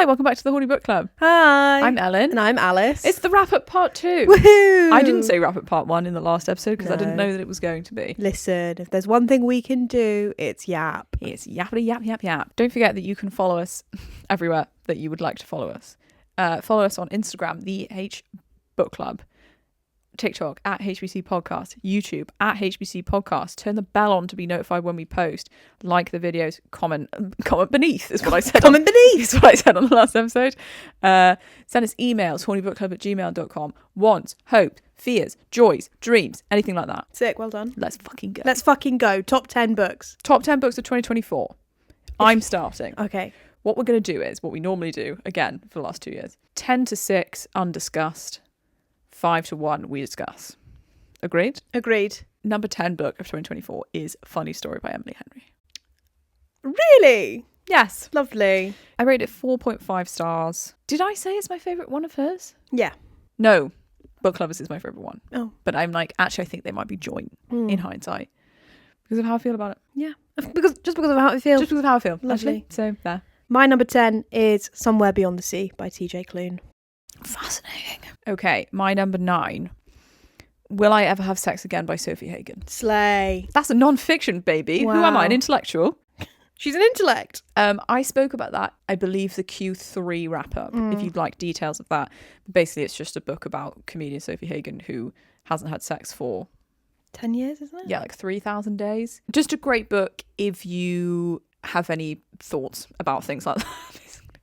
Hi, welcome back to the Horny Book Club. Hi. I'm Ellen. And I'm Alice. It's the wrap-up part 2. Woohoo! I didn't say wrap-up part 1 in the last episode because I didn't No. know that it was going to be. Listen, if there's one thing we can do, it's yap. It's yappity yap yap yap. Don't forget that you can follow us everywhere that you would like to follow us. Follow us on Instagram, the H Book Club. TikTok at HBC Podcast, YouTube at HBC Podcast. Turn the bell on to be notified when we post. Like the videos, comment beneath is what I said. Comment beneath is what I said on the last episode. Send us emails, hornybookclub@gmail.com. Wants, hopes, fears, joys, dreams, anything like that. Sick, well done. Let's fucking go. Let's fucking go. Top 10 books. Top 10 books of 2024. I'm starting. Okay. What we're going to do is what we normally do, again, for the last 2 years. 10 to 6, undiscussed. 5 to 1, we discuss. Agreed? Agreed. Number 10 book of 2024 is Funny Story by Emily Henry. Really? Yes. Lovely. I rated it 4.5 stars. Did I say it's my favourite one of hers? Yeah. No. Book Lovers is my favourite one. Oh. But I'm like, actually, I think they might be joint in hindsight. Because of how I feel about it. Yeah. Just because of how I feel. Just because of how I feel. Lovely. Actually. So, there. My number 10 is Somewhere Beyond the Sea by TJ Klune. Fascinating. Okay, my number 9. Will I Ever Have Sex Again by Sophie Hagen. Slay. That's a non-fiction, baby. Wow. Who am I? An intellectual? She's an intellect. I spoke about that, I believe, the Q3 wrap-up, if you'd like details of that. Basically, it's just a book about comedian Sophie Hagen who hasn't had sex for 10 years, isn't it? yeah, like 3,000 days. Just a great book if you have any thoughts about things like that.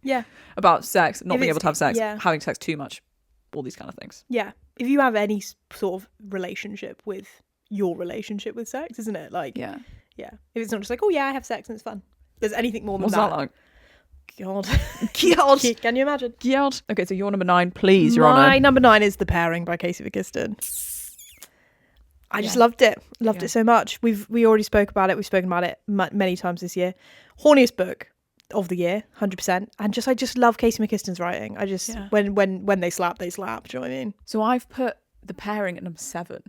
Yeah. About sex, not If being it's- able to have sex, yeah. having sex too much, all these kind of things. Yeah. If you have any sort of relationship with your relationship with sex, isn't it? Like, Yeah. yeah. If it's not just like, oh yeah, I have sex and it's fun. There's anything more than What's that like? God. God. Can you imagine? God. Okay, so your number 9, please, Your My Honour. number 9 is The Pairing by Casey McKiston. I just loved it. Loved Yeah. it so much. We already spoke about it. We've spoken about it many times this year. Horniest book of the year, 100%. And I just love Casey McKiston's writing. I just when they slap, they slap. Do you know what I mean? So I've put The Pairing at number 7.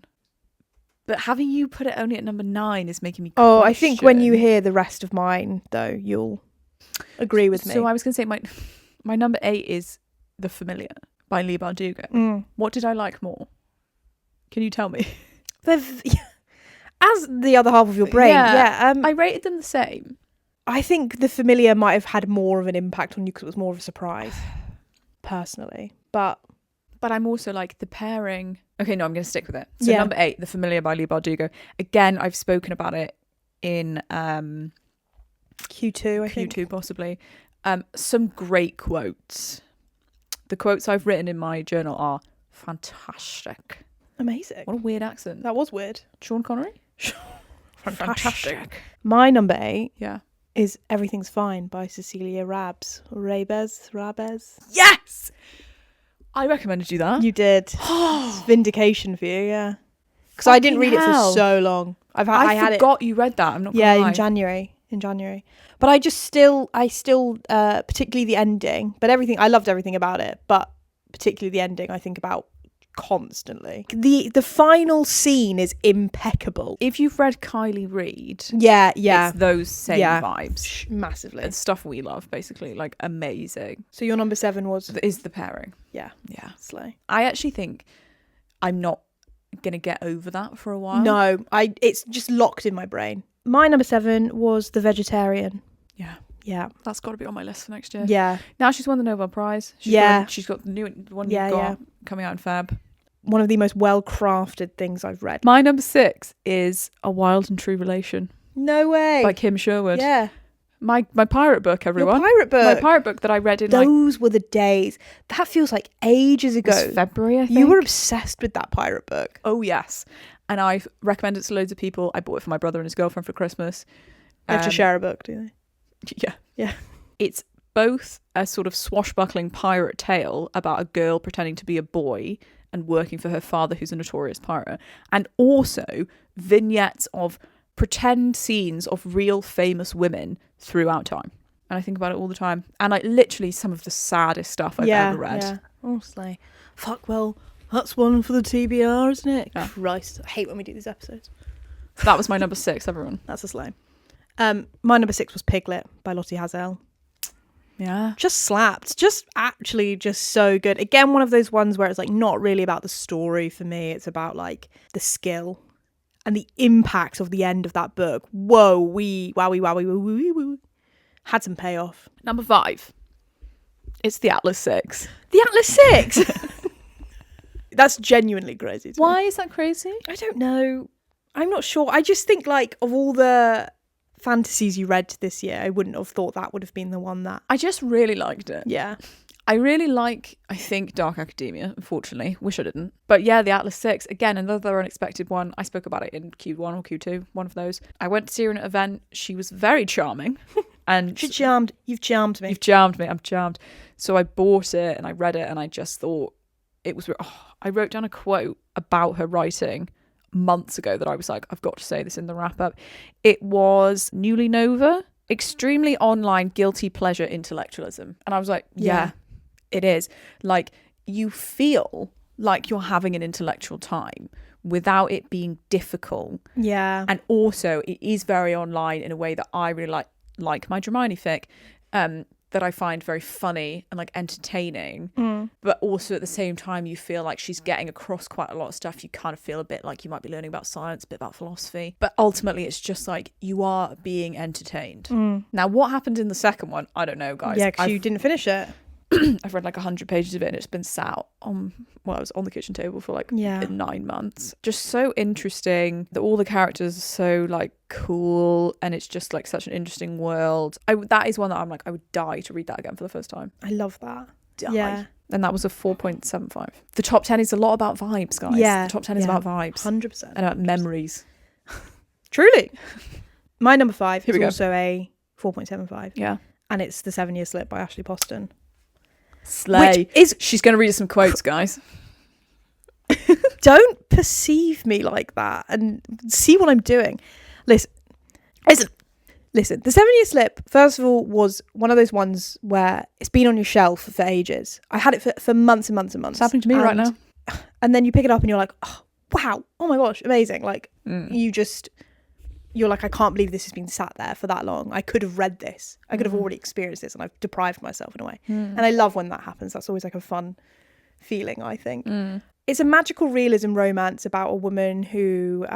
But having you put it only at number 9 is making me Oh, I think when you question. hear the rest of mine, though, you'll agree with me. So I was going to say my number 8 is The Familiar by Leigh Bardugo. What did I like more? Can you tell me? As the other half of your brain, I rated them the same. I think The Familiar might have had more of an impact on you because it was more of a surprise, personally. But I'm also like The Pairing. Okay, no, I'm going to stick with it. So Yeah. number 8, The Familiar by Leigh Bardugo. Again, I've spoken about it in Q2, I think. Q2 possibly. Some great quotes. The quotes I've written in my journal are fantastic. Amazing. What a weird accent. That was weird. Sean Connery? Fantastic. My number 8 Yeah. is Everything's Fine by Cecilia Rabes. Rabes? Yes! I recommended you that. You did. It's vindication for you, yeah. Because I didn't read it for hell. so long. I had it. forgot you read that. I'm not gonna Yeah, lie. in January. But I still, particularly the ending, but I loved everything about it, but particularly the ending I think about constantly. The final scene is impeccable. If you've read Kylie Reid, Yeah. it's those same Yeah. vibes. Massively. It's stuff we love, basically. Like, amazing. So your number 7 was? Is The Pairing. Yeah. Yeah. Slay. I actually think I'm not going to get over that for a while. No, it's just locked in my brain. My number 7 was The Vegetarian. Yeah. Yeah. That's got to be on my list for next year. Yeah. Now she's won the Nobel Prize. She's got the new one you've got coming out in Feb. One of the most well-crafted things I've read. My number 6 is A Wild and True Relation No way. by Kim Sherwood. Yeah. My pirate book, everyone. Your pirate book. My pirate book that I read in Those were the days. That feels like ages ago. it was February, I think. You were obsessed with that pirate book. Oh, yes. And I've recommended it to loads of people. I bought it for my brother and his girlfriend for Christmas. They have to share a book, do they? Yeah. Yeah. It's both a sort of swashbuckling pirate tale about a girl pretending to be a boy and working for her father, who's a notorious pirate, and also vignettes of pretend scenes of real famous women throughout time. And I think about it all the time. And like literally some of the saddest stuff I've ever read. Yeah, honestly. Fuck, well, that's one for the TBR, isn't it? Yeah. Christ, I hate when we do these episodes. That was my number 6, everyone. That's a slime. My number 6 was Piglet by Lottie Hazel. Yeah. Just slapped. Just actually just so good. Again, one of those ones where it's like not really about the story for me. It's about like the skill and the impact of the end of that book. Whoa, wowie. Had some payoff. Number 5. It's the Atlas 6. The Atlas 6! That's genuinely crazy. Why is that crazy? I don't know. I'm not sure. I just think like of all the fantasies you read this year, I wouldn't have thought that would have been the one that... I just really liked it. Yeah. I really like, I think, Dark Academia, unfortunately. Wish I didn't. But yeah, the Atlas 6, again, another unexpected one. I spoke about it in Q1 or Q2, one of those. I went to see her at an event. She was very charming. And You've charmed me. You've charmed me. I'm charmed. So I bought it and I read it and I just thought it was... I wrote down a quote about her writing months ago that I was like, I've got to say this in the wrap-up. It was Newly Nova, extremely online guilty pleasure intellectualism. And I was like, yeah. It is. Like, you feel like you're having an intellectual time without it being difficult. Yeah. And also, it is very online in a way that I really like my Hermione fic, that I find very funny and like entertaining. But also at the same time, you feel like she's getting across quite a lot of stuff. You kind of feel a bit like you might be learning about science, a bit about philosophy. But ultimately, it's just like you are being entertained. Now, what happened in the second one? I don't know, guys. Yeah, because you didn't finish it. I've read like 100 pages of it and it's been sat on, well, I was on the kitchen table for like 9 months. Just so interesting that all the characters are so like cool and it's just like such an interesting world. That is one that I'm like, I would die to read that again for the first time. I love that. Die. Yeah. And that was a 4.75. The top 10 is a lot about vibes, guys. Yeah. The top 10 is about vibes. 100%. And about memories. Truly. My number 5 Here is we go. also a 4.75. Yeah. And it's The 7 Year Slip by Ashley Poston. Slay. Which is... She's going to read us some quotes, guys. Don't perceive me like that and see what I'm doing. Listen. The 7 Year Slip, first of all, was one of those ones where it's been on your shelf for ages. I had it for months and months and months. It's happening to me right now. And then you pick it up and you're like, oh, wow, oh my gosh, amazing. Like, you're like, I can't believe this has been sat there for that long. I could have read this. I could have already experienced this and I've deprived myself in a way. And I love when that happens. That's always like a fun feeling, I think. It's a magical realism romance about a woman who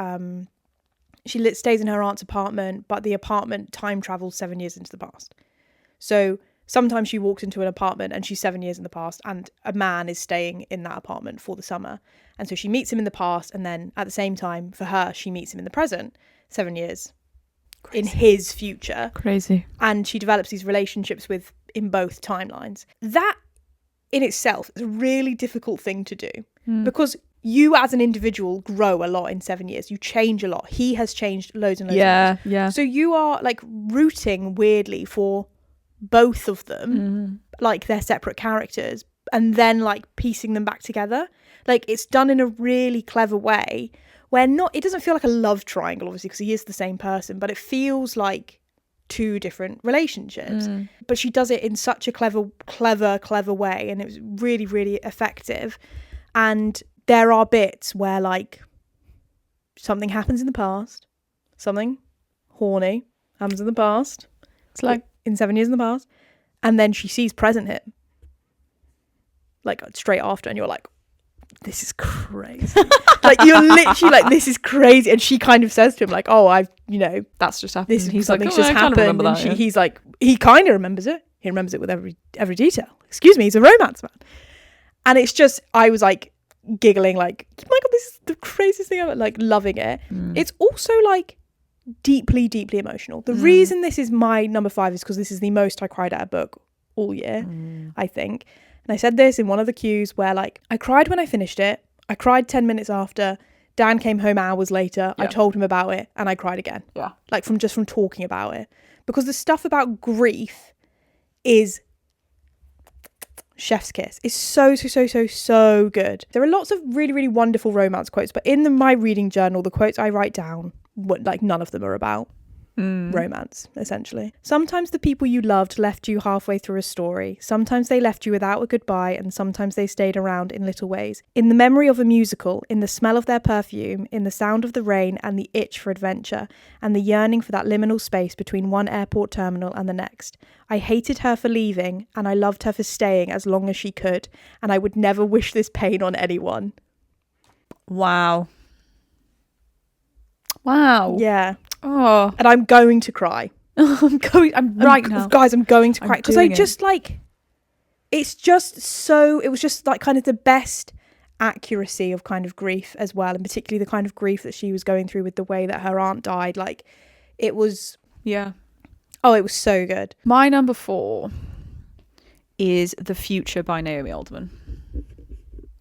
she stays in her aunt's apartment, but the apartment time travels 7 years into the past. So sometimes she walks into an apartment and she's 7 years in the past and a man is staying in that apartment for the summer. And so she meets him in the past and then at the same time, for her, she meets him in the present. 7 years in his future. Crazy. And she develops these relationships in both timelines. That in itself is a really difficult thing to do because you as an individual grow a lot in 7 years. You change a lot. He has changed loads and loads. Yeah. So you are like rooting weirdly for both of them, like they're separate characters, and then like piecing them back together. Like it's done in a really clever way. Where it doesn't feel like a love triangle, obviously, because he is the same person, but it feels like two different relationships. But she does it in such a clever way, and it was really, really effective. And there are bits where, like, something happens in the past, something horny happens in the past. It's like in 7 years in the past, and then she sees present him, like straight after, and you're like, this is crazy. Like you're literally like, this is crazy. And she kind of says to him like, oh, that's just happened. He's like, something's just happened. That, and he's like, he kind of remembers it. He remembers it with every detail. Excuse me, he's a romance man. And it's just, I was like giggling like, oh my God, this is the craziest thing ever. Like loving it. It's also like deeply, deeply emotional. The reason this is my number 5 is because this is the most I cried at a book all year, I think. And I said this in one of the queues where like I cried when I finished it. I cried 10 minutes after. Dan came home hours later. I told him about it and I cried again. Yeah. Like from talking about it. Because the stuff about grief is chef's kiss. It's so good. There are lots of really, really wonderful romance quotes, but in my reading journal, the quotes I write down, like none of them are about romance, essentially. Sometimes the people you loved left you halfway through a story. Sometimes they left you without a goodbye, and sometimes they stayed around in little ways. In the memory of a musical, in the smell of their perfume, in the sound of the rain and the itch for adventure, and the yearning for that liminal space between one airport terminal and the next. I hated her for leaving, and I loved her for staying as long as she could, and I would never wish this pain on anyone. Wow. Yeah. Oh. And I'm going to cry. I'm right now. Guys, I'm going to cry. Because I doing just like, it's just so, it was just like kind of the best accuracy of kind of grief as well. And particularly the kind of grief that she was going through with the way that her aunt died. Like, it was. Yeah. Oh, it was so good. My number 4 is The Future by Naomi Alderman.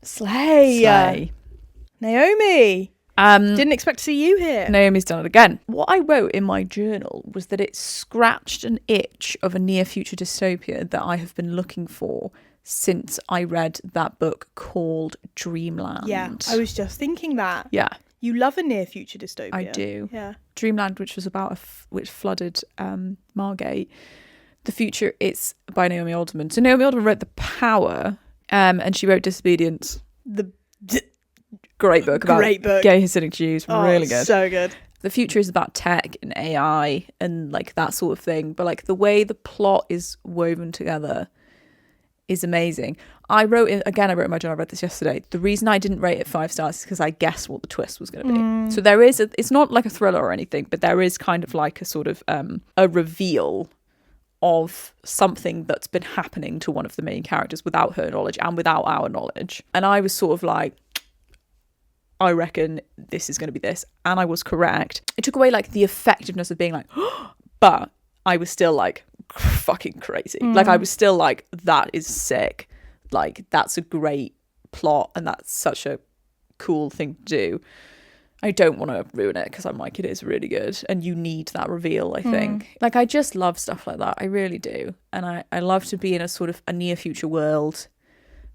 Slay. Naomi. Didn't expect to see you here. Naomi's done it again. What I wrote in my journal was that it scratched an itch of a near future dystopia that I have been looking for since I read that book called Dreamland. Yeah, I was just thinking that. Yeah. You love a near future dystopia. I do. Yeah. Dreamland, which was about which flooded Margate. The Future, it's by Naomi Alderman. So Naomi Alderman wrote The Power, and she wrote Disobedience. Great book about gay Hasidic Jews. Really good. So good. The Future is about tech and AI and like that sort of thing. But like the way the plot is woven together is amazing. I wrote in my journal, I read this yesterday. The reason I didn't rate it 5 stars is because I guessed what the twist was going to be. So there is, it's not like a thriller or anything, but there is kind of like a sort of a reveal of something that's been happening to one of the main characters without her knowledge and without our knowledge. And I was sort of like, I reckon this is going to be this. And I was correct. It took away like the effectiveness of being like, but I was still like fucking crazy. Like I was still like, that is sick. Like that's a great plot and that's such a cool thing to do. I don't want to ruin it because I'm like, it is really good. And you need that reveal, I think. Like I just love stuff like that. I really do. And I love to be in a sort of a near future world.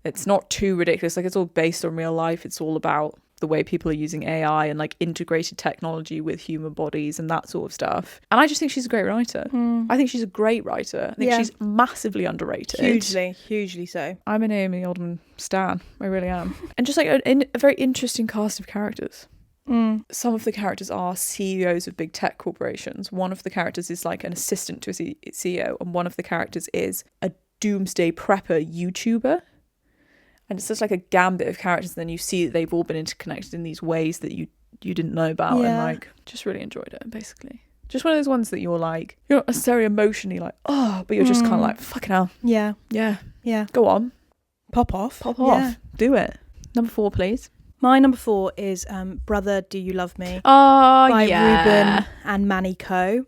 It's not too ridiculous. Like it's all based on real life. It's all about the way people are using AI and like integrated technology with human bodies and that sort of stuff. And I just think she's a great writer. I think she's a great writer. I think she's massively underrated. Hugely so. I'm a Naomi Alderman stan. I really am. And just like a very interesting cast of characters. Some of the characters are CEOs of big tech corporations. One of the characters is like an assistant to a CEO, and one of the characters is a doomsday prepper YouTuber. And it's just like a gambit of characters, and then you see that they've all been interconnected in these ways that you didn't know about. And like just really enjoyed it, basically. Just one of those ones that you're like, you're not necessarily emotionally like, oh, but you're just kind of like, fucking hell. Yeah. Go on. Pop off. Do it. Number 4, please. My number 4 is Brother, Do You Love Me? By Ruben and Manny Coe,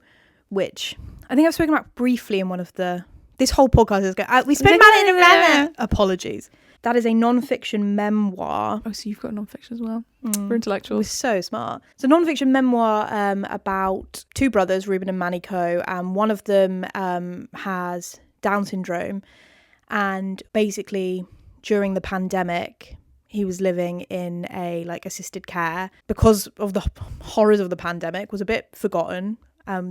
which I think I've spoken about briefly in one of this whole podcast is going, we spent Manny and Manny. Apologies. That is a non-fiction memoir. Oh, so you've got non-fiction as well? For intellectuals. We're so smart. It's a non-fiction memoir about 2 brothers, Ruben and Manny Coe, and one of them has Down syndrome. And basically, during the pandemic, he was living in a like assisted care because of the horrors of the pandemic, was a bit forgotten.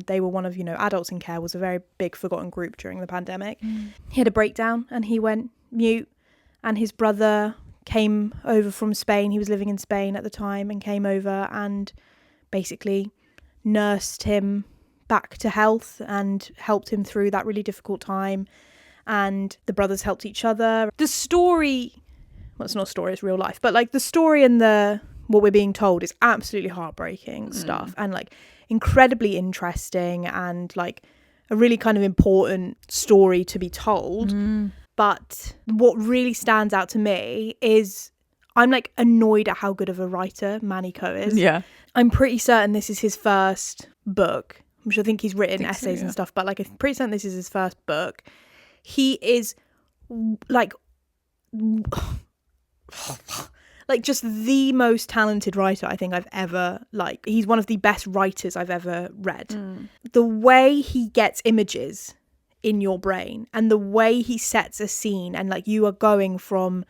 They were one of, adults in care was a very big forgotten group during the pandemic. He had a breakdown and he went mute. And his brother came over from Spain. He was living in Spain at the time and came over and basically nursed him back to health and helped him through that really difficult time. And the brothers helped each other. The story, well, it's not a story, it's real life. But like the story and what we're being told is absolutely heartbreaking stuff. And like incredibly interesting and like a really kind of important story to be told. But what really stands out to me is I'm like annoyed at how good of a writer Manny Coe is. Yeah. I'm pretty certain this is his first book. I think he's written essays and stuff, but like I'm pretty certain this is his first book. He is like just the most talented writer I think I've ever he's one of the best writers I've ever read. The way he gets images in your brain and the way he sets a scene and like you are going from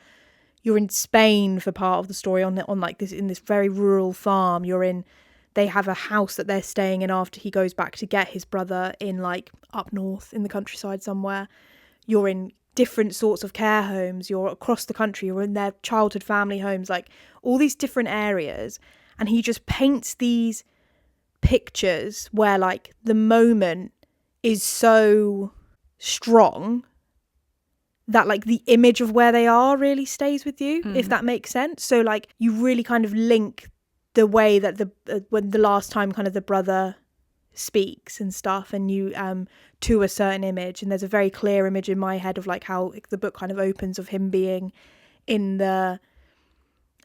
you're in Spain for part of the story on like this in this very rural farm, you're in they have a house that they're staying in after he goes back to get his brother in like up north in the countryside somewhere. You're in different sorts of care homes, you're across the country, you're in their childhood family homes, like all these different areas. And he just paints these pictures where like the moment is so strong that like the image of where they are really stays with you, if that makes sense. So like you really kind of link the way that when the last time kind of the brother speaks and stuff, and you to a certain image, and there's a very clear image in my head of like how the book kind of opens of him being in the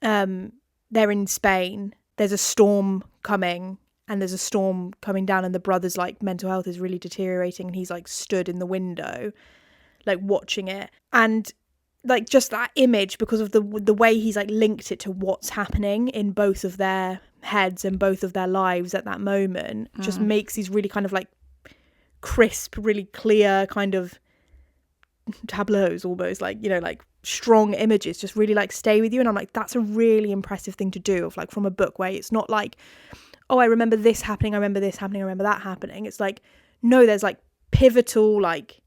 they're in Spain, there's a storm coming down, and the brother's like mental health is really deteriorating, and he's like stood in the window like watching it, and like just that image, because of the way he's like linked it to what's happening in both of their heads and both of their lives at that moment, just makes these really kind of like crisp, really clear kind of tableaus almost, like, you know, like strong images just really like stay with you. And I'm like, that's a really impressive thing to do, of like from a book where it's not like, oh, I remember this happening, I remember this happening, I remember that happening. It's like, no, there's like pivotal like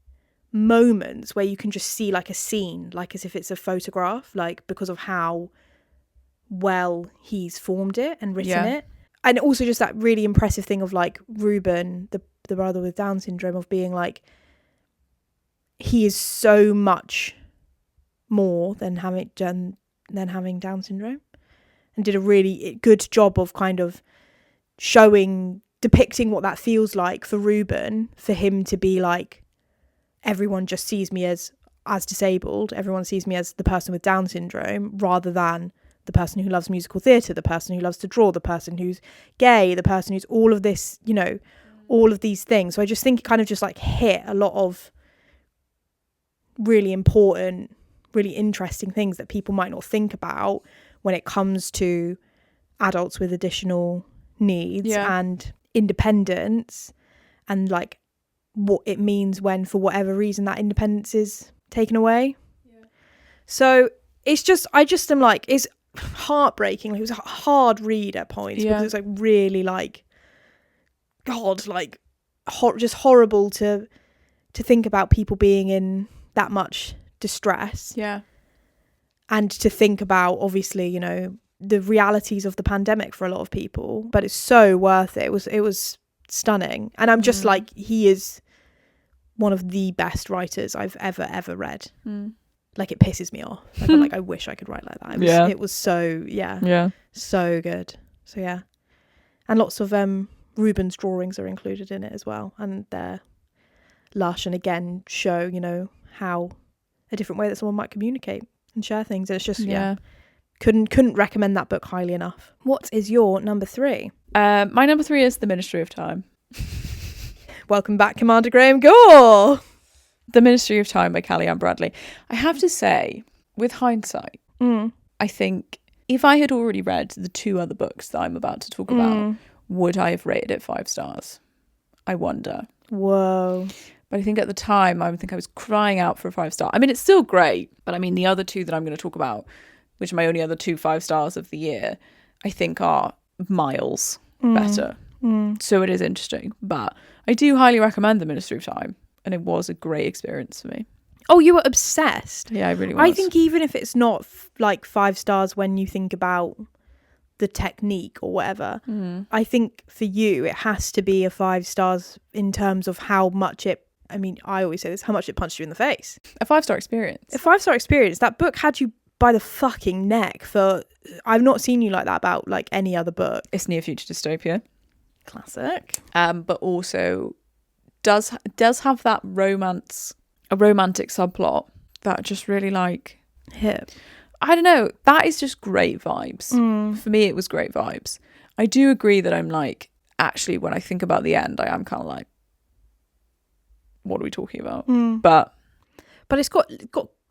moments where you can just see like a scene, like as if it's a photograph, like because of how well he's formed it and written it. And also just that really impressive thing of like Ruben, the brother with Down syndrome, of being like, he is so much more than having Down syndrome, and did a really good job of kind of depicting what that feels like for Ruben, for him to be like, everyone just sees me as disabled, everyone sees me as the person with Down syndrome, rather than the person who loves musical theatre, the person who loves to draw, the person who's gay, the person who's all of this, you know, all of these things. So I just think it kind of just like hit a lot of really important, really interesting things that people might not think about when it comes to adults with additional needs and independence, and like what it means when, for whatever reason, that independence is taken away. So it's just, I just am like, it's heartbreaking. It was a hard read at points, because it's like really like, God, like just horrible to think about people being in that much distress. And to think about, obviously, you know, the realities of the pandemic for a lot of people, but it's so worth it. It was stunning. And I'm just like, he is one of the best writers I've ever read. Like, it pisses me off. I feel like I wish I could write like that. It was so so good. So yeah, and lots of Ruben's drawings are included in it as well, and they're lush, and again show, you know, how a different way that someone might communicate and share things. And it's just couldn't recommend that book highly enough. What is your number 3? My number 3 is The Ministry of Time. Welcome back, Commander Graham Gore. The Ministry of Time by Kellyanne Bradley. I have to say, with hindsight, I think if I had already read the 2 other books that I'm about to talk about, would I have rated it 5 stars? I wonder. Whoa. But I think at the time, I was crying out for a 5-star. I mean, it's still great, but I mean, the other 2 that I'm going to talk about, which are my only other 2 5-stars of the year, I think are miles better. So it is interesting. But I do highly recommend The Ministry of Time, and it was a great experience for me. Oh, you were obsessed. Yeah, I really was. I think even if it's not like 5 stars when you think about the technique or whatever, I think for you it has to be a 5 stars in terms of how much it, I mean, I always say this, how much it punched you in the face. A 5-star experience. A 5-star experience. That book had you by the fucking neck for, I've not seen you like that about like any other book. It's near future dystopia. Classic. But also does have that romance, a romantic subplot that just really like hit. I don't know, that is just great vibes. For me, it was great vibes. I do agree that I'm like, actually, when I think about the end, I am kind of like, what are we talking about? But it's got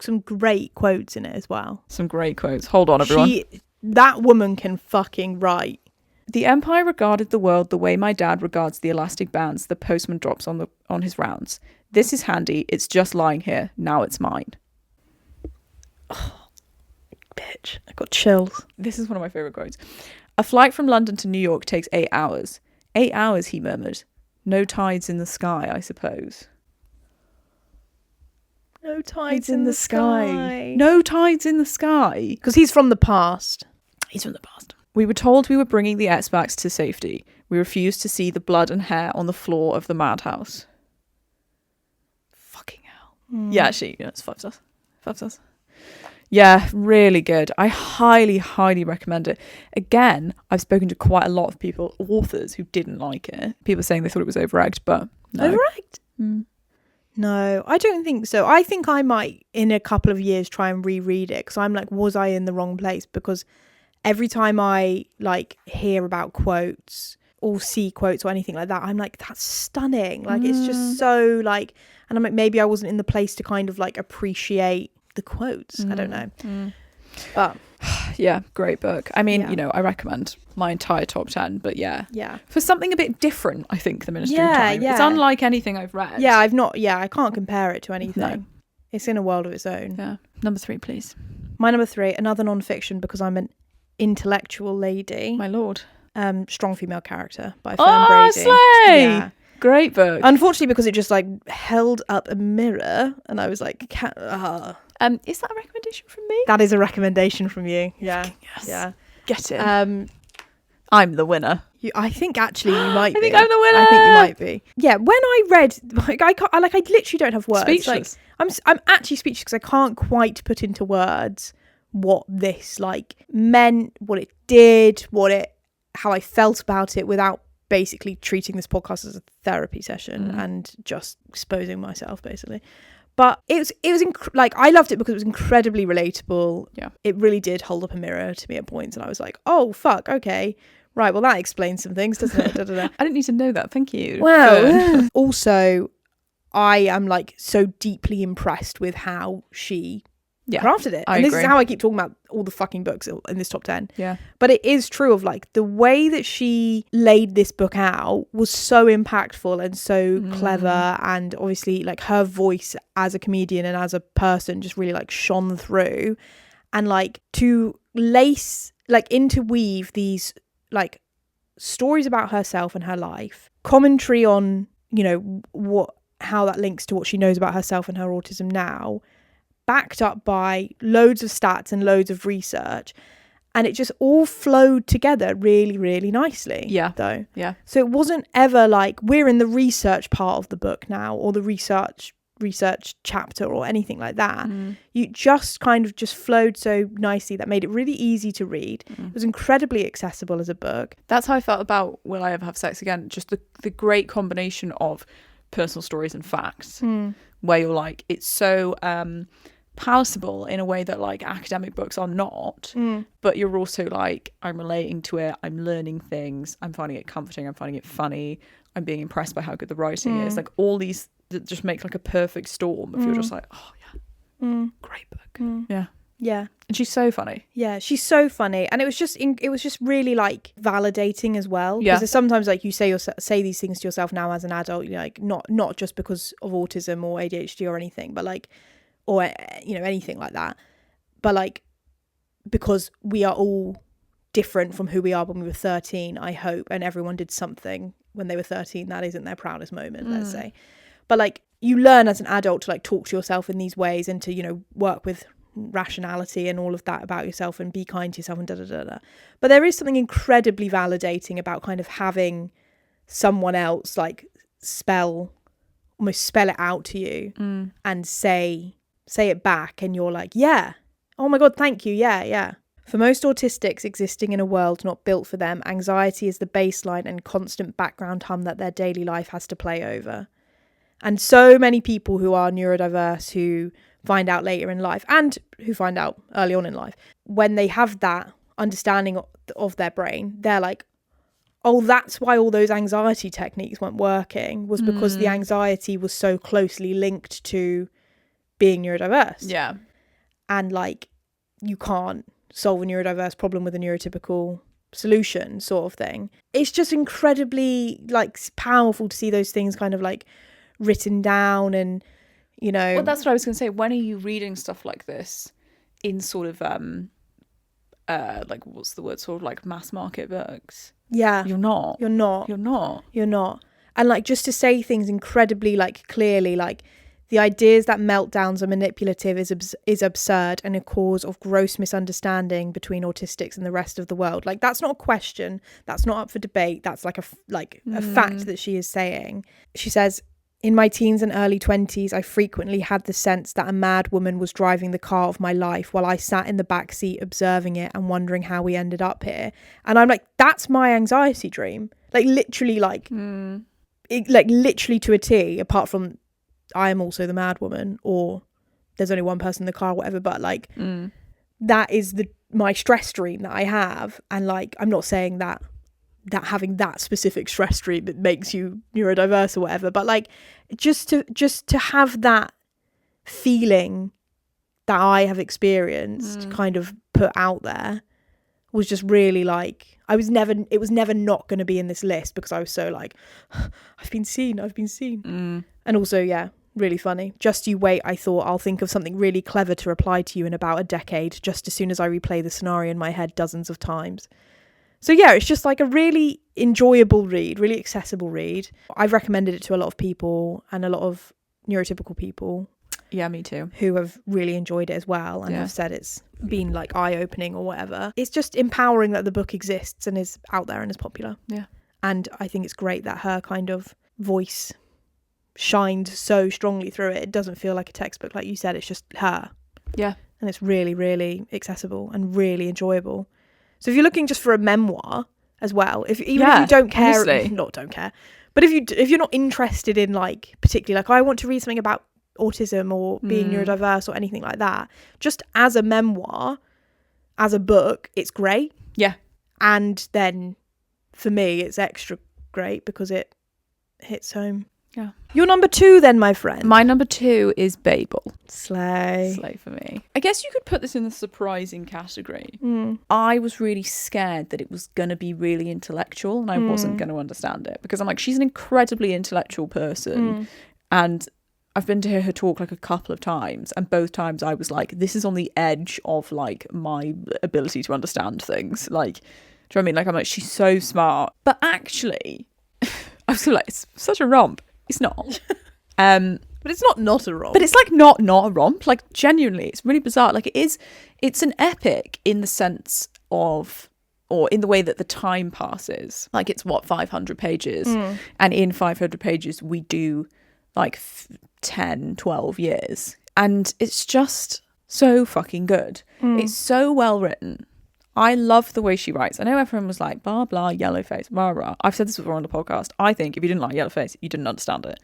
some great quotes in it as well. Some great quotes. Hold on, everyone. That woman can fucking write. The Empire regarded the world the way my dad regards the elastic bands the postman drops on his rounds. This is handy. It's just lying here. Now it's mine. Oh, bitch. I got chills. This is one of my favourite quotes. A flight from London to New York takes 8 hours. 8 hours, he murmured. No tides in the sky, I suppose. No tides in the sky. No tides in the sky. Because he's from the past. He's from the past. We were told we were bringing the X-Backs to safety. We refused to see the blood and hair on the floor of the madhouse. Fucking hell. Yeah, actually, it's 5 stars. 5 stars. Yeah, really good. I highly, highly recommend it. Again, I've spoken to quite a lot of people, authors, who didn't like it. People saying they thought it was over-egged, but no. Over-egged? No, I don't think so. I think I might, in a couple of years, try and reread it, because I'm like, was I in the wrong place? Because every time I like hear about quotes or see quotes or anything like that, I'm like, that's stunning. Like, it's just so like, and I'm like, maybe I wasn't in the place to kind of like appreciate the quotes. I don't know. But yeah, great book. I mean, you know, I recommend my entire top 10, but yeah, for something a bit different, I think, The Ministry of Time. It's unlike anything I've read. I can't compare it to anything. No. It's in a world of its own. Yeah. Number 3, please. My number 3, another non-fiction, because I'm an intellectual lady. My lord. Strong Female Character by Fern Brady. Slay! Yeah. Great book. Unfortunately, because it just like held up a mirror and I was like, is that a recommendation from me? That is a recommendation from you. Yeah. Yes. Yeah. Get it. I'm the winner. I think actually you might be. I think I'm the winner. I think you might be. Yeah, when I read, like, I literally don't have words. Speechless. Like, I'm actually speechless because I can't quite put into words what this like meant, what it did, how I felt about it, without basically treating this podcast as a therapy session and just exposing myself, basically. But it was like, I loved it because it was incredibly relatable. Yeah, it really did hold up a mirror to me at points, and I was like, oh fuck, okay, right, well that explains some things, doesn't it? I didn't need to know that. Thank you. Well, also, I am like so deeply impressed with how she crafted it. And this is how I keep talking about all the fucking books in this top 10. Yeah. But it is true of like the way that she laid this book out was so impactful and so clever, and obviously like her voice as a comedian and as a person just really like shone through, and like to interweave these like stories about herself and her life, commentary on, you know, how that links to what she knows about herself and her autism now, backed up by loads of stats and loads of research, and it just all flowed together really, really nicely. Yeah. So it wasn't ever like we're in the research part of the book now, or the research chapter or anything like that. You just kind of just flowed so nicely that made it really easy to read. It was incredibly accessible as a book. That's how I felt about Will I Ever Have Sex Again? Just the great combination of personal stories and facts, where you're like, it's so palatable in a way that like academic books are not, but you're also like, I'm relating to it, I'm learning things, I'm finding it comforting, I'm finding it funny, I'm being impressed by how good the writing is. Like all these that just make like a perfect storm if you're just like, oh yeah, great book. Yeah, and she's so funny. Yeah, she's so funny, and it was just really like validating as well. Yeah, because sometimes like you say these things to yourself now as an adult, you're like not just because of autism or ADHD or anything, but like, or you know, anything like that, but like because we are all different from who we are when we were 13, I hope, and everyone did something when they were 13 that isn't their proudest moment, let's say. But like you learn as an adult to like talk to yourself in these ways, and to, you know, work with rationality and all of that about yourself, and be kind to yourself, and da. But there is something incredibly validating about kind of having someone else like almost spell it out to you and say it back, and you're like, yeah, oh my god, thank you, yeah. For most autistics existing in a world not built for them, anxiety is the baseline and constant background hum that their daily life has to play over. And so many people who are neurodiverse, who find out later in life, and who find out early on in life, when they have that understanding of their brain, they're like, oh, that's why all those anxiety techniques weren't working, was because the anxiety was so closely linked to being neurodiverse. Yeah. And like, you can't solve a neurodiverse problem with a neurotypical solution, sort of thing. It's just incredibly like powerful to see those things kind of like written down, and you know. Well, that's what I was going to say. When are you reading stuff like this in sort of like, what's the word, sort of like mass market books. Yeah. You're not. You're not. You're not. You're not. And like, just to say things incredibly like clearly, like the ideas that meltdowns are manipulative is absurd and a cause of gross misunderstanding between autistics and the rest of the world. Like, that's not a question. That's not up for debate. That's like a fact that she is saying. She says, in my teens and early 20s, I frequently had the sense that a mad woman was driving the car of my life while I sat in the back seat observing it and wondering how we ended up here. And I'm like, that's my anxiety dream. Like, literally, like, literally to a T, apart from I am also the mad woman, or there's only one person in the car or whatever, but like that is my stress dream that I have. And like, I'm not saying that having that specific stress dream that makes you neurodiverse or whatever, but like just to have that feeling that I have experienced kind of put out there was just really like, it was never not going to be in this list, because I was so like, I've been seen. And also, yeah, really funny. Just you wait, I thought I'll think of something really clever to reply to you in about a decade, just as soon as I replay the scenario in my head dozens of times. So yeah, it's just like a really enjoyable read, really accessible read. I've recommended it to a lot of people, and a lot of neurotypical people. Yeah, me too. Who have really enjoyed it as well, and have said it's been like eye-opening or whatever. It's just empowering that the book exists and is out there and is popular. Yeah. And I think it's great that her kind of voice shined so strongly through it. It doesn't feel like a textbook, like you said. It's just her. Yeah. And it's really, really accessible and really enjoyable. So if you're looking just for a memoir as well, if you don't care, but if you're not interested in like particularly like, I want to read something about autism or being neurodiverse or anything like that, just as a memoir, as a book, it's great. Yeah. And then for me, it's extra great because it hits home. Yeah. Your number 2 then, my friend. My number 2 is Babel. Slay For me. I guess you could put this in the surprising category. I was really scared that it was going to be really intellectual and I wasn't going to understand it, because I'm like, she's an incredibly intellectual person and I've been to hear her talk like a couple of times, and both times I was like, this is on the edge of like my ability to understand things. Like, do you know what I mean? Like, I'm like, she's so smart. But actually, I was like, it's such a romp. It's not. But it's not a romp. But it's like not a romp. Like, genuinely, it's really bizarre. Like, it's an epic in the sense of, or in the way that the time passes. Like, it's 500 pages. And in 500 pages, we do like 10, 12 years. And it's just so fucking good. It's so well written. I love the way she writes. I know everyone was like, blah, blah, yellow face, blah, blah. I've said this before on the podcast. I think if you didn't like yellow face, you didn't understand it.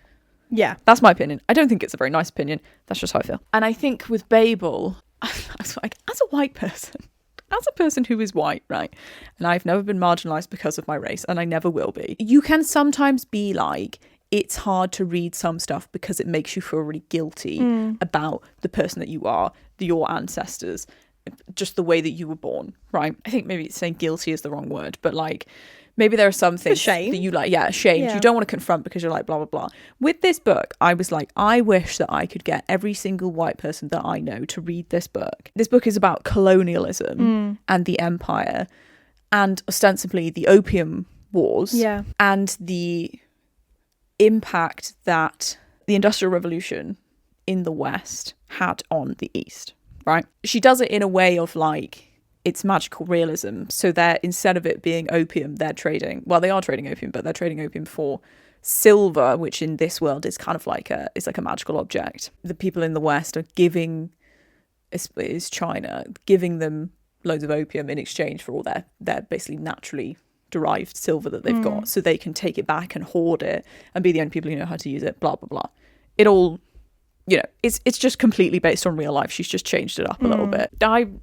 Yeah. That's my opinion. I don't think it's a very nice opinion. That's just how I feel. And I think with Babel, I was like, as a white person, as a person who is white, right? And I've never been marginalised because of my race, and I never will be. You can sometimes be like, it's hard to read some stuff because it makes you feel really guilty about the person that you are, your ancestors, just the way that you were born, right? I think maybe saying guilty is the wrong word, but like maybe there are some things that you like, ashamed. You don't want to confront because you're like blah blah blah. With this book, I was like, I wish that I could get every single white person that I know to read this book. This book is about colonialism and the empire, and ostensibly the opium wars, and the impact that the Industrial Revolution in the West had on the East. Right? She does it in a way of like, it's magical realism. So they're, instead of it being opium, they are trading opium, but they're trading opium for silver, which in this world is kind of like it's like a magical object. The people in the West are giving, is China, giving them loads of opium in exchange for all their basically naturally derived silver that they've got, so they can take it back and hoard it and be the only people who know how to use it, blah, blah, blah. It all, you know, it's just completely based on real life. She's just changed it up a little bit. I'm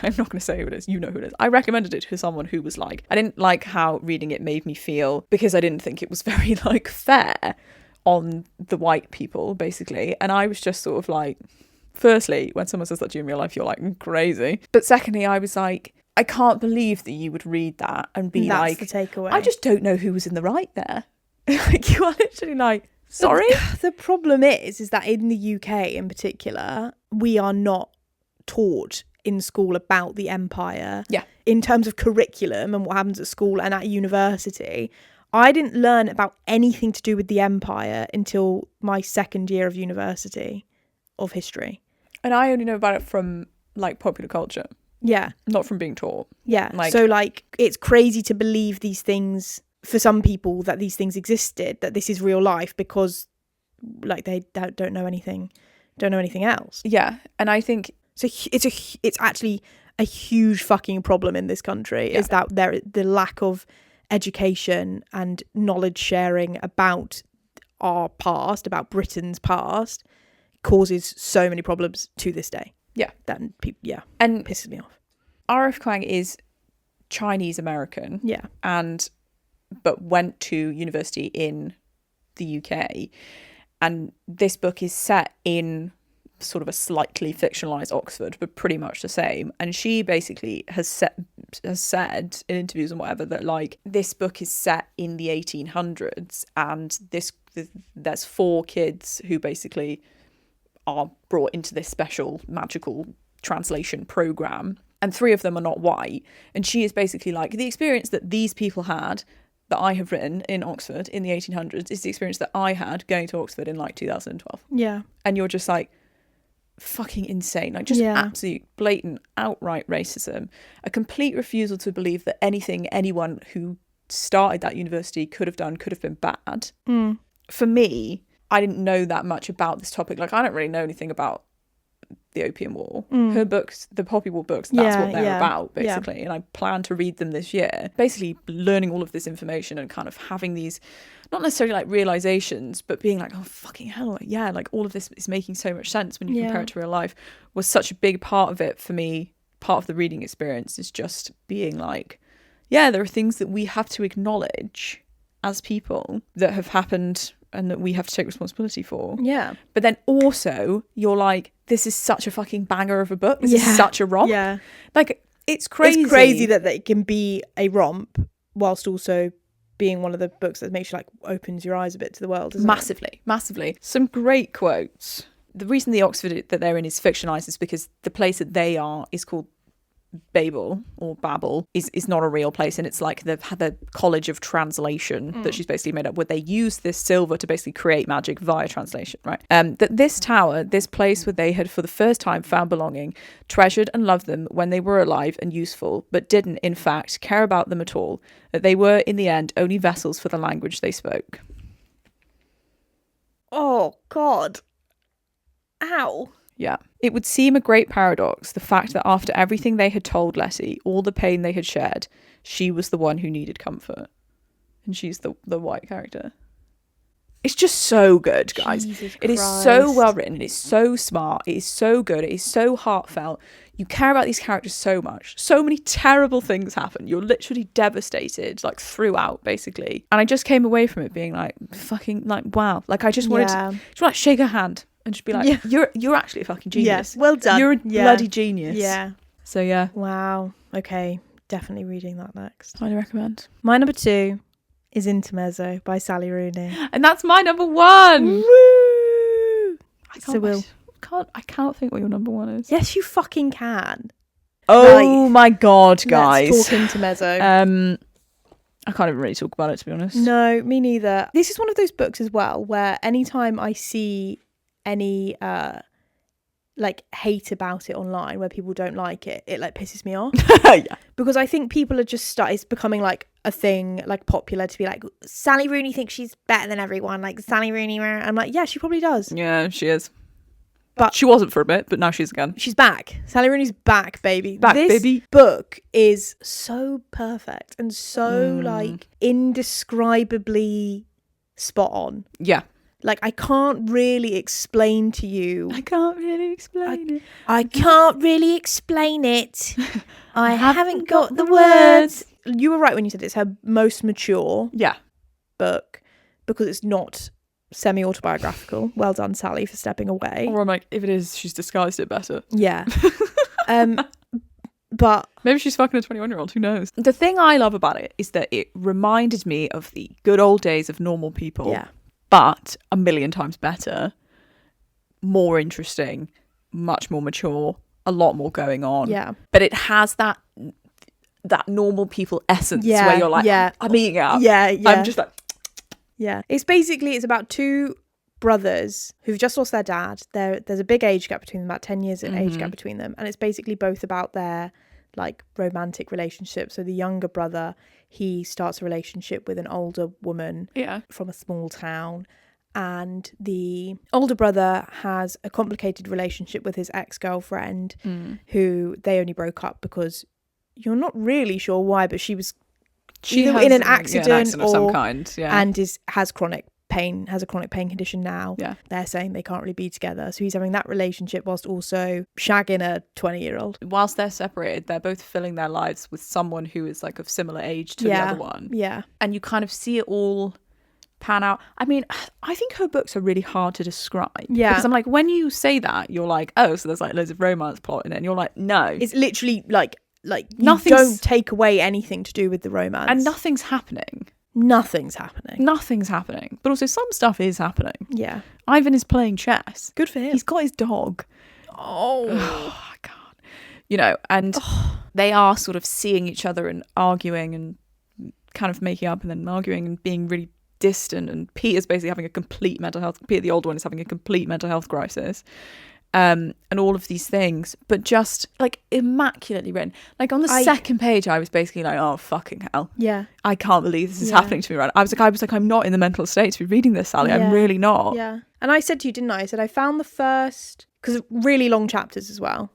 not going to say who it is. You know who it is. I recommended it to someone who was like, I didn't like how reading it made me feel because I didn't think it was very like fair on the white people, basically. And I was just sort of like, firstly, when someone says that to you in real life, you're like, crazy. But secondly, I was like, I can't believe that you would read that and be That's like, the takeaway. I just don't know who was in the right there. Like, you are literally like, sorry? The problem is that in the UK in particular, we are not taught in school about the empire. Yeah. In terms of curriculum and what happens at school and at university, I didn't learn about anything to do with the empire until my second year of university of history. And I only know about it from like popular culture, Yeah. not from being taught. Yeah. Like- So like it's crazy to believe these things for some people, that these things existed, that this is real life, because like they don't know anything else. Yeah. And I think So it's actually a huge fucking problem in this country, is that the lack of education and knowledge sharing about our past, about Britain's past, causes so many problems to this day. Yeah. That people, and pisses me off. R.F. Kuang is Chinese American. Yeah. But went to university in the UK, and this book is set in sort of a slightly fictionalized Oxford, but pretty much the same. And she basically has said in interviews and whatever that like this book is set in the 1800s, and there's 4 kids who basically are brought into this special magical translation program, and 3 of them are not white. And she is basically like, the experience that these people had that I have written in Oxford in the 1800s is the experience that I had going to Oxford in like 2012. Yeah. And you're just like, fucking insane. Like just absolute blatant outright racism, a complete refusal to believe that anything anyone who started that university could have been bad. For me, I didn't know that much about this topic. Like I don't really know anything about the Opium War. Her books, the Poppy War books, that's what they're about basically. And I plan to read them this year, basically learning all of this information and kind of having these not necessarily like realizations, but being like, oh fucking hell, yeah, like all of this is making so much sense when you compare it to real life, was such a big part of it for me. Part of the reading experience is just being like, yeah, there are things that we have to acknowledge as people that have happened and that we have to take responsibility for. Yeah. But then also you're like, this is such a fucking banger of a book. This is such a romp. Yeah. Like it's crazy. It's crazy that it can be a romp whilst also being one of the books that makes you like opens your eyes a bit to the world, isn't it? Massively. Some great quotes. The reason the Oxford that they're in is fictionalized is because the place that they are is called Babel or Babel is not a real place, and it's like the college of translation that she's basically made up, where they use this silver to basically create magic via translation, right? That this tower, this place where they had for the first time found belonging, treasured and loved them when they were alive and useful, but didn't in fact care about them at all, that they were in the end only vessels for the language they spoke. Oh God. Ow. Yeah. It would seem a great paradox, the fact that after everything they had told Letty, all the pain they had shared, she was the one who needed comfort. And she's the white character. It's just so good, guys. It is so well written. It is so smart. It is so good. It is so heartfelt. You care about these characters so much. So many terrible things happen. You're literally devastated, like throughout, basically. And I just came away from it being like, fucking, like, wow. Like, I just wanted to like, shake her hand and just be like, you're actually a fucking genius. Yes, well done. You're a bloody genius. Yeah. So, yeah. Wow. Okay. Definitely reading that next. Highly recommend. My number 2 is Intermezzo by Sally Rooney. And that's my number 1. Woo! I cannot think what your number 1 is. Yes, you fucking can. Oh my God, guys. Let's talk Intermezzo. I can't even really talk about it, to be honest. No, me neither. This is one of those books as well where anytime I see any like hate about it online, where people don't like it, it like pisses me off. Yeah. Because I think people are just it's becoming like a thing, like popular to be like, Sally Rooney thinks she's better than everyone, like Sally Rooney. I'm like, yeah, she probably does. Yeah, she is. But she wasn't for a bit, but now she's again. She's back. Sally Rooney's back, baby. This book is so perfect and so like indescribably spot on. Yeah. Like, I can't really explain to you. I can't really explain it. I can't really explain it. I haven't got the words. You were right when you said it's her most mature book, because it's not semi-autobiographical. Well done, Sally, for stepping away. Or I'm like, if it is, she's disguised it better. Yeah. But maybe she's fucking a 21-year-old, who knows? The thing I love about it is that it reminded me of the good old days of normal people. Yeah. But a million times better, more interesting, much more mature, a lot more going on. Yeah. But it has that normal people essence where you're like, I'm eating out. Yeah. I'm just like, yeah. It's about two brothers who've just lost their dad. There's a big age gap between them, about 10 years age gap between them, and it's basically both about their like romantic relationship. So the younger brother, he starts a relationship with an older woman from a small town, and the older brother has a complicated relationship with his ex-girlfriend who they only broke up because you're not really sure why, but she was either in an accident of some kind, and has a chronic pain condition now. They're saying they can't really be together, so he's having that relationship whilst also shagging a 20-year-old. Whilst they're separated, they're both filling their lives with someone who is like of similar age to the other one, and you kind of see it all pan out. I mean, I think her books are really hard to describe, because I'm like, when you say that, you're like, oh, so there's like loads of romance plot in it, and you're like, no, it's literally like you don't take away anything to do with the romance, and nothing's happening. Nothing's happening. But also some stuff is happening. Yeah. Ivan is playing chess. Good for him. He's got his dog. Oh my God. You know, and they are sort of seeing each other and arguing and kind of making up and then arguing and being really distant. And Peter's basically having a complete mental health. Peter, the older one, is having a complete mental health crisis. And all of these things, but just like immaculately written. Like on the second page, I was basically like, oh fucking hell, I can't believe this is happening to me right now. I was like I'm not in the mental state to be reading this, Sally. I'm really not. And I said to you, didn't I said I found the first, because really long chapters as well,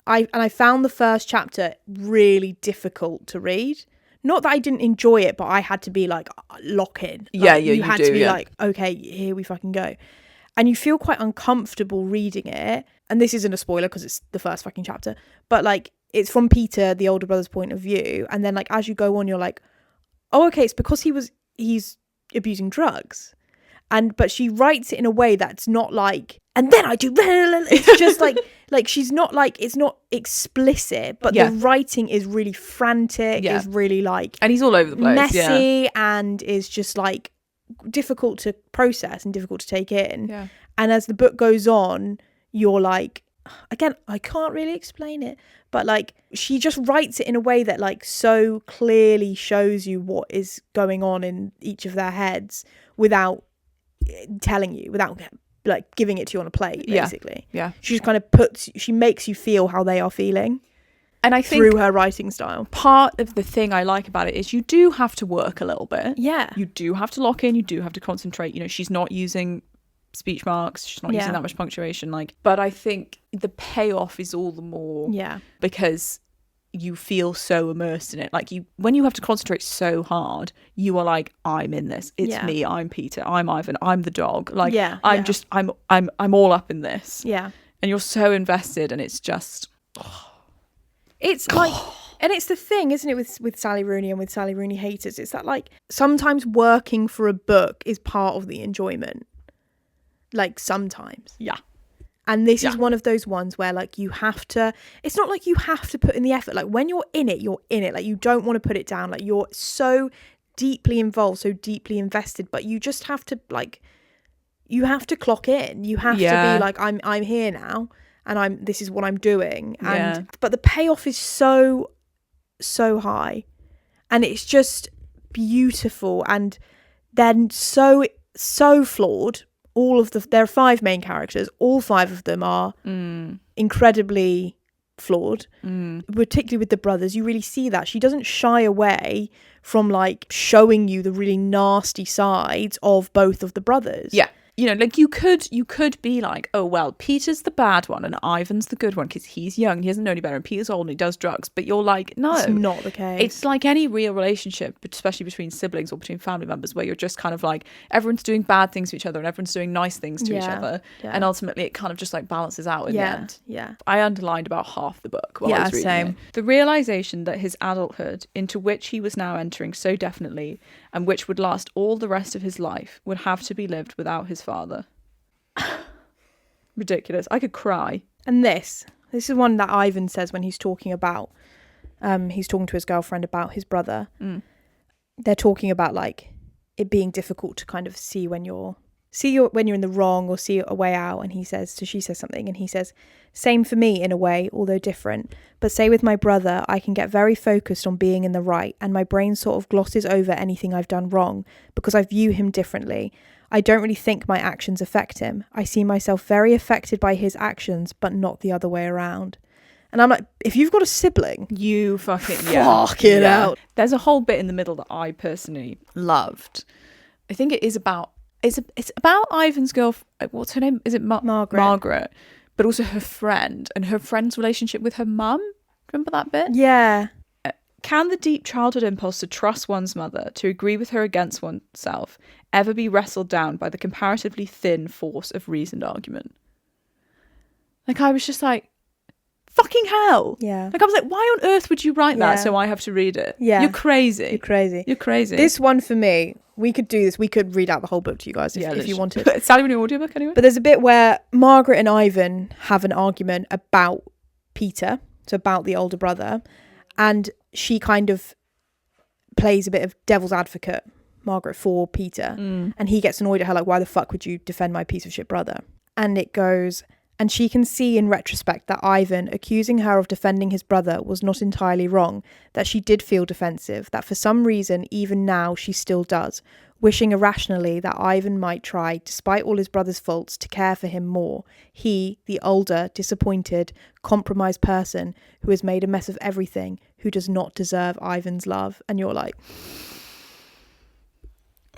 I found the first chapter really difficult to read. Not that I didn't enjoy it, but I had to be like lock in. Like, you had to be like, okay, here we fucking go. And you feel quite uncomfortable reading it. And this isn't a spoiler because it's the first fucking chapter. But like, it's from Peter, the older brother's point of view. And then like, as you go on, you're like, oh, okay, it's because he's abusing drugs. But she writes it in a way that's not like, and then I do, it's just like she's not like, it's not explicit, but the writing is really frantic, is really like, and he's all over the place, messy, and is just like, difficult to process and difficult to take in. And as the book goes on, you're like, again, I can't really explain it, but like she just writes it in a way that like so clearly shows you what is going on in each of their heads without telling you, without like giving it to you on a plate, basically. She just kind of she makes you feel how they are feeling. And I think through her writing style, part of the thing I like about it is you do have to work a little bit. Yeah. You do have to lock in. You do have to concentrate. You know, she's not using speech marks. She's not using that much punctuation. But I think the payoff is all the more. Because you feel so immersed in it. Like when you have to concentrate so hard, you are like, I'm in this. It's me. I'm Peter. I'm Ivan. I'm the dog. Like, I'm all up in this. Yeah. And you're so invested, and it's just. It's like, and it's the thing, isn't it, with Sally Rooney and with Sally Rooney haters, it's that like sometimes working for a book is part of the enjoyment, like sometimes. And this is one of those ones where like you have to, it's not like you have to put in the effort, like when you're in it, like you don't want to put it down, like you're so deeply involved, so deeply invested, but you just have to like, you have to clock in, you have to be like, I'm here now. And this is what I'm doing. But the payoff is so high. And it's just beautiful. And then so flawed. There are 5 main characters. All 5 of them are incredibly flawed. Particularly with the brothers. You really see that. She doesn't shy away from like showing you the really nasty sides of both of the brothers. Yeah. You know, like you could be like, oh, well, Peter's the bad one and Ivan's the good one because he's young, he doesn't know any better, and Peter's old and he does drugs. But you're like, no. It's not the case. It's like any real relationship, especially between siblings or between family members, where you're just kind of like, everyone's doing bad things to each other and everyone's doing nice things to each other. Yeah. And ultimately it kind of just like balances out in the end. Yeah. I underlined about half the book while I was reading it. The realization that his adulthood, into which he was now entering so definitely, and which would last all the rest of his life, would have to be lived without his father. Ridiculous. I could cry. And this is one that Ivan says when he's talking about he's talking to his girlfriend about his brother. They're talking about like it being difficult to kind of see when you're see you when you're in the wrong or see a way out. And he says, so she says something and he says, same for me in a way, although different. But say with my brother, I can get very focused on being in the right and my brain sort of glosses over anything I've done wrong because I view him differently. I don't really think my actions affect him. I see myself very affected by his actions, but not the other way around. And I'm like, if you've got a sibling, you fucking fuck it out. There's a whole bit in the middle that I personally loved. I think it is about it's about Ivan's girl. What's her name? Is it Margaret? Margaret, but also her friend and her friend's relationship with her mum. Remember that bit? Yeah. Can the deep childhood impulse to trust one's mother, to agree with her against oneself, ever be wrestled down by the comparatively thin force of reasoned argument? Like, I was just like, fucking hell. Yeah. Like, I was like, why on earth would you write that Yeah. so I have to read it? Yeah. You're crazy. You're crazy. You're crazy. This one for me, we could do this. We could read out the whole book to you guys if you wanted. It's Sally, an audiobook anyway. But there's a bit where Margaret and Ivan have an argument about Peter, so about the older brother, and she kind of plays a bit of devil's advocate, Margaret, for Peter, and he gets annoyed at her, like, why the fuck would you defend my piece of shit brother? And it goes, and she can see in retrospect that Ivan accusing her of defending his brother was not entirely wrong, that she did feel defensive, that for some reason even now she still does, wishing irrationally that Ivan might try, despite all his brother's faults, to care for him more. He, the older, disappointed, compromised person who has made a mess of everything, who does not deserve Ivan's love. And you're like,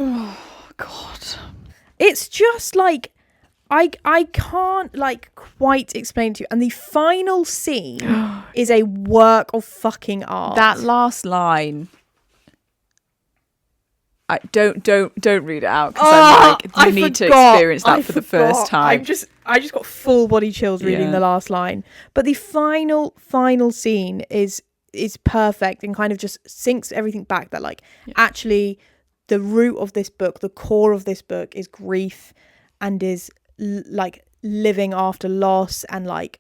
oh, God. It's just like, I can't like quite explain to you. And the final scene is a work of fucking art. That last line. I don't read it out because I'm like, you need to experience that for the first time. I just got full body chills reading the last line. But the final scene is perfect and kind of just sinks everything back, that like actually the root of this book, the core of this book is grief and is like living after loss and like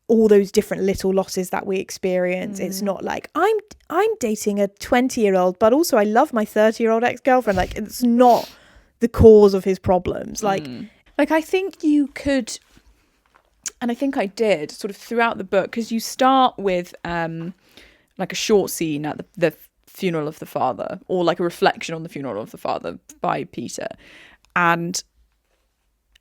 all those different little losses that we experience. It's not like I'm dating a 20-year-old, but also I love my 30-year-old ex-girlfriend. Like, it's not the cause of his problems. Like I think you could, and I think I did sort of throughout the book, because you start with like a short scene at the funeral of the father, or like a reflection on the funeral of the father by Peter, and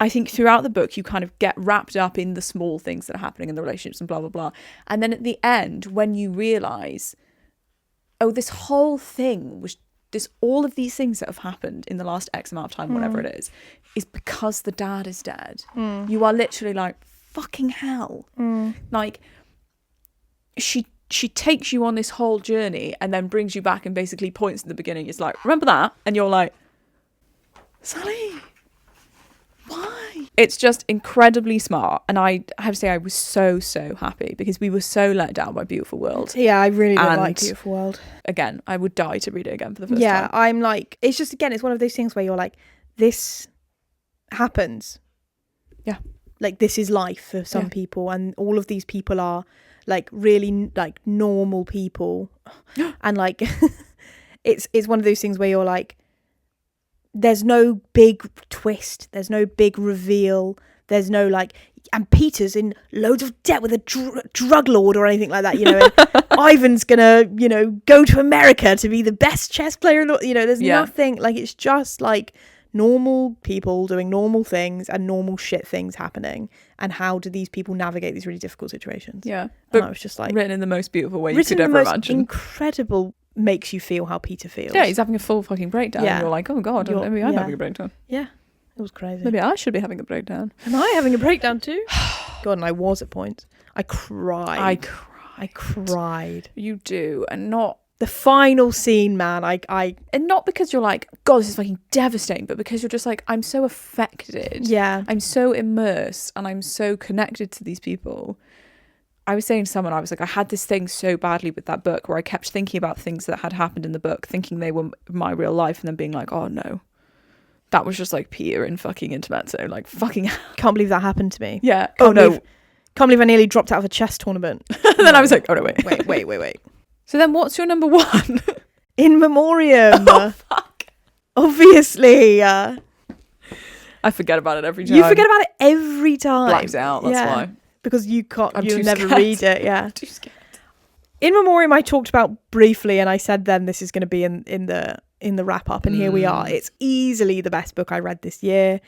I think throughout the book, you kind of get wrapped up in the small things that are happening in the relationships and blah, blah, blah. And then at the end, when you realise, oh, this whole thing was all of these things that have happened in the last X amount of time, whatever it is because the dad is dead. You are literally like, fucking hell. Like, she takes you on this whole journey and then brings you back and basically points at the beginning. It's like, remember that? And you're like, Sally, why? It's just incredibly smart, and I have to say I was so happy because we were so let down by Beautiful World. Yeah, I really don't like Beautiful World. Again, I would die to read it again for the first time. Yeah, I'm like, it's just, again, it's one of those things where you're like, this happens. Yeah. Like, this is life for some people, and all of these people are like really like normal people. And like it's one of those things where you're like, there's no big twist, there's no big reveal, there's no like, and Peter's in loads of debt with a drug lord or anything like that, you know, and Ivan's gonna, you know, go to America to be the best chess player in the, you know, there's nothing, like, it's just like normal people doing normal things and normal shit things happening, and how do these people navigate these really difficult situations. But I was just like, written in the most beautiful way you could ever imagine. Incredible, makes you feel how Peter feels. Yeah, he's having a full fucking breakdown. And you're like, oh God, maybe I'm having a breakdown. Yeah, it was crazy. Maybe I should be having a breakdown. Am I having a breakdown too? God, and I was at points. I cried. You do, and not the final scene, man. And not because you're like, God, this is fucking devastating, but because you're just like, I'm so affected. Yeah. I'm so immersed and I'm so connected to these people. I was saying to someone, I was like, I had this thing so badly with that book where I kept thinking about things that had happened in the book, thinking they were my real life, and then being like, oh no, that was just like Peter in fucking Intermezzo. Like, fucking can't believe that happened to me. Yeah. Can't believe I nearly dropped out of a chess tournament. And then I was like, oh no, wait. So then what's your number one? In Memoriam. Oh, fuck. Obviously. I forget about it every time. You forget about it every time. Blacks out, that's why. Because you can't, I'm you'll too never scared. read it, yeah. I'm too scared. In Memoriam, I talked about briefly, and I said then this is going to be in the wrap up, and here we are. It's easily the best book I read this year.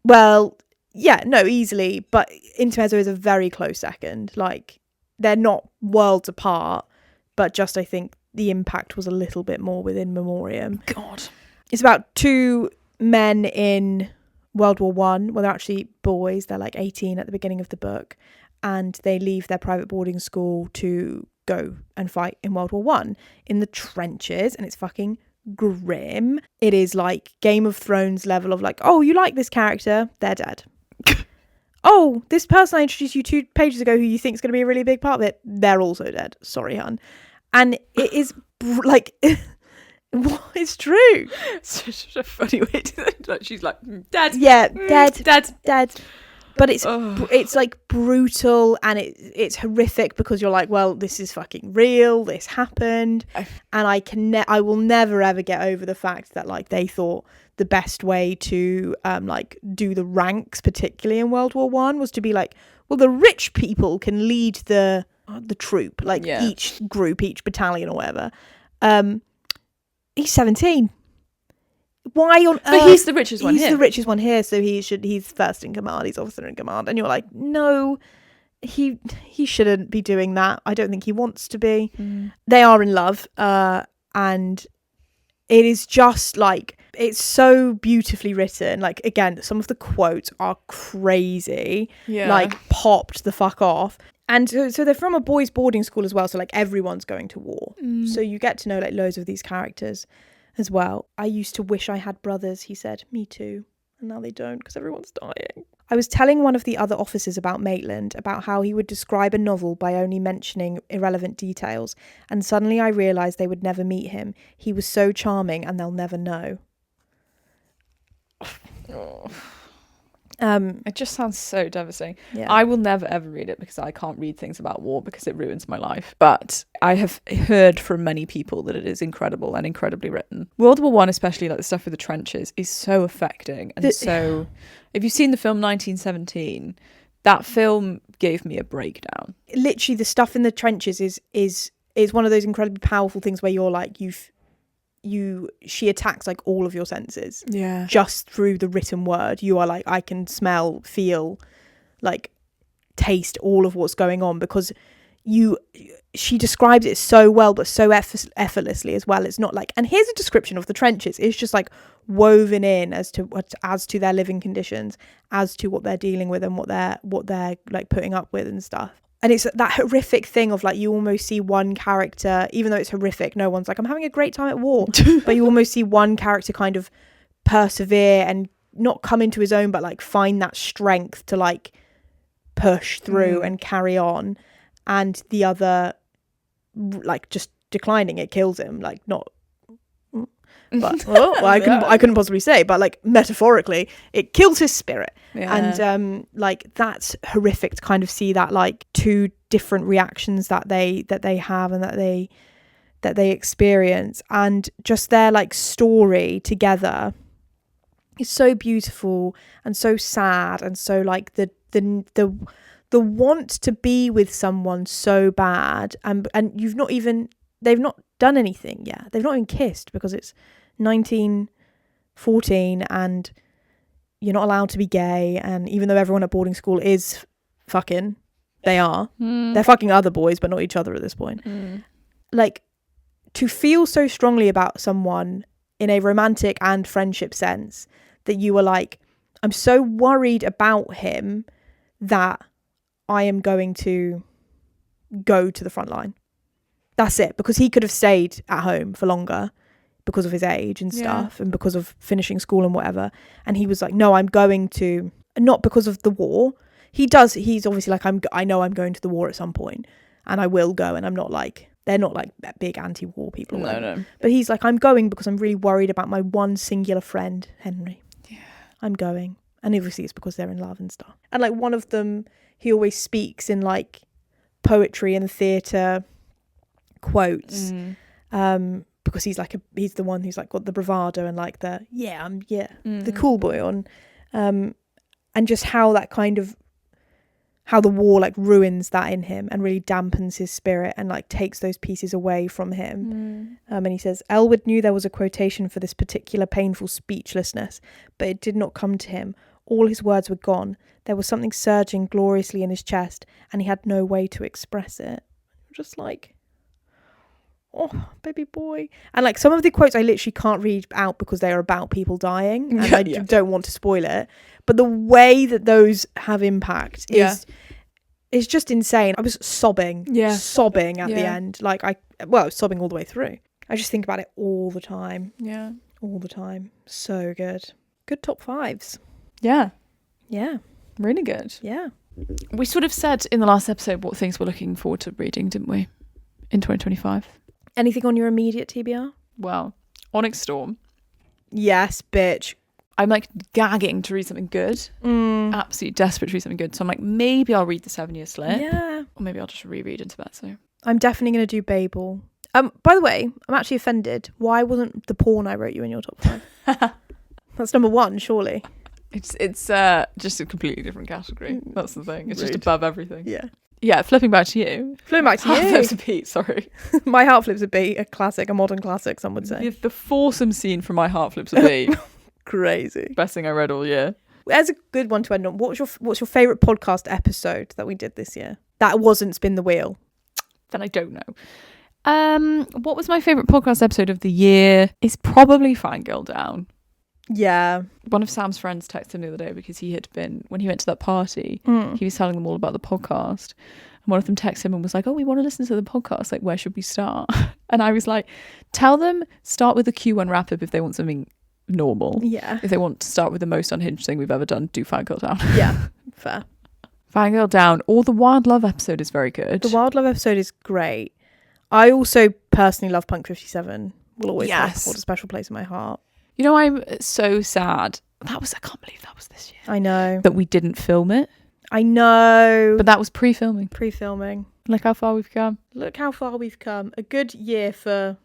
Well, yeah, no, easily, but Intermezzo is a very close second. Like, they're not worlds apart, but just I think the impact was a little bit more within Memoriam. God. It's about two men in World War One. Well, they're actually boys. They're like 18 at the beginning of the book, and they leave their private boarding school to go and fight in World War One in the trenches, and it's fucking grim. It is like Game of Thrones level of like, oh, you like this character, they're dead. Oh, this person I introduced you 2 pages ago who you think is going to be a really big part of it, they're also dead. Sorry, hun. And it is like, it's true. It's such a funny way to think. Like, she's like, dead. Yeah, dead. But it's Ugh. it's like brutal, and it's horrific because you're like, well, this is fucking real. This happened, and I will never ever get over the fact that like they thought the best way to like do the ranks, particularly in World War One, was to be like, well, the rich people can lead the troop, like each group, each battalion or whatever. He's 17. Why on earth? But he's the richest one He's here. the richest one here, so he's first in command, he's officer in command. And you're like, no, he shouldn't be doing that. I don't think he wants to be. They are in love, and it is just like, it's so beautifully written. Like, again, some of the quotes are crazy. Yeah. Like, popped the fuck off. And so they're from a boys' boarding school as well, so like everyone's going to war. So you get to know like loads of these characters as well. I used to wish I had brothers, he said. Me too. And now they don't because everyone's dying. I was telling one of the other officers about Maitland, about how he would describe a novel by only mentioning irrelevant details, and suddenly I realised they would never meet him. He was so charming and they'll never know. It just sounds so devastating. Yeah. I will never ever read it because I can't read things about war because it ruins my life. But I have heard from many people that it is incredible and incredibly written. World War One, especially like the stuff with the trenches, is so affecting and so. If you've seen the film 1917, that film gave me a breakdown. Literally, the stuff in the trenches is one of those incredibly powerful things where you're like she attacks like all of your senses. Yeah. Just through the written word. You are like, I can smell, feel, like taste all of what's going on, because she describes it so well, but so effortlessly as well. It's not like, and here's a description of the trenches. It's just like woven in as to their living conditions, as to what they're dealing with and what they're like putting up with and stuff. And it's that horrific thing of like, you almost see one character, even though it's horrific, no one's like, I'm having a great time at war. But you almost see one character kind of persevere and not come into his own, but like find that strength to like push through and carry on. And the other, like, just declining, it kills him. Like, not... But I couldn't possibly say, but like metaphorically, it kills his spirit. Yeah. And like, that's horrific to kind of see that like two different reactions that they have and that they experience, and just their like story together is so beautiful and so sad, and so like the want to be with someone so bad, and they've not done anything yet. They've not even kissed because it's 1914 and you're not allowed to be gay, and even though everyone at boarding school is fucking, they're fucking other boys but not each other at this point. Like, to feel so strongly about someone in a romantic and friendship sense that you were like, I'm so worried about him that I am going to go to the front line. That's it, because he could have stayed at home for longer because of his age and stuff, and because of finishing school and whatever. And he was like, no, I'm going to, not because of the war. He's obviously like, I know I'm going to the war at some point and I will go, and I'm not like, they're not like big anti-war people. No. But he's like, I'm going because I'm really worried about my one singular friend, Henry. Yeah. I'm going. And obviously it's because they're in love and stuff. And like, one of them, he always speaks in like poetry and theatre quotes, because he's the one who's like got the bravado and like the the cool boy on, And just how that kind of, how the war like ruins that in him and really dampens his spirit and like takes those pieces away from him. And he says, Elwood knew there was a quotation for this particular painful speechlessness, but it did not come to him. All his words were gone. There was something surging gloriously in his chest, and he had no way to express it. Just like, oh, baby boy. And like some of the quotes I literally can't read out because they are about people dying, and I don't want to spoil it. But the way that those have impact is just insane. I was sobbing at the end. Like I was sobbing all the way through. I just think about it all the time. Yeah. All the time. So good. Good top fives. Yeah. Yeah. Really good. Yeah. We sort of said in the last episode what things we're looking forward to reading, didn't we? In 2025. Anything on your immediate TBR? Well, Onyx Storm. Yes, bitch. I'm like gagging to read something good. Absolutely desperate to read something good. So I'm like, maybe I'll read The 7 Year Slip. Yeah. Or maybe I'll just reread Into That. So I'm definitely going to do Babel. By the way, I'm actually offended. Why wasn't the porn I wrote you in your top 5? That's number 1, surely. It's just a completely different category. That's the thing. It's just Rude. above everything. Yeah. Yeah, flipping back to you. Flipping back to Heart you. Flips a Beat, sorry. My Heart Flips a Beat, a classic, a modern classic, some would say. The foursome scene from My Heart Flips a Beat. Crazy. Best thing I read all year. There's a good one to end on. What's your favourite podcast episode that we did this year? That wasn't Spin the Wheel. Then I don't know. What was my favourite podcast episode of the year? It's probably Fangirl Down. Yeah. One of Sam's friends texted him the other day because he had been, when he went to that party, he was telling them all about the podcast. And one of them texted him and was like, oh, we want to listen to the podcast. Like, where should we start? And I was like, tell them, start with the Q1 wrap up if they want something normal. Yeah. If they want to start with the most unhinged thing we've ever done, do Fangirl Down. Yeah. Fair. Fangirl Down. Or the Wild Love episode is very good. The Wild Love episode is great. I also personally love Punk 57. Will always hold a special place in my heart. You know, I'm so sad. I can't believe that was this year. I know. That we didn't film it. I know. But that was pre-filming. Pre-filming. Look how far we've come. Look how far we've come. A good year for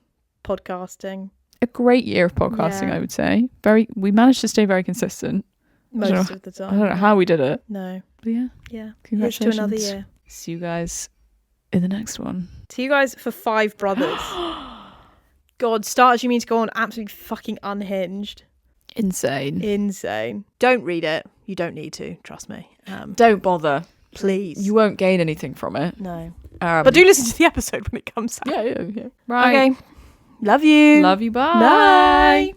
podcasting. A great year of podcasting, I would say. We managed to stay very consistent. Most of the time. I don't know how we did it. No. But yeah. Yeah. Congratulations. Here's to another year. See you guys in the next one. See you guys for 5 Brothers. God, start as you mean to go on absolutely fucking unhinged. Insane. Don't read it. You don't need to. Trust me. Don't bother. Please. You won't gain anything from it. No. But do listen to the episode when it comes out. Yeah. Right. Okay. Love you. Bye. Bye.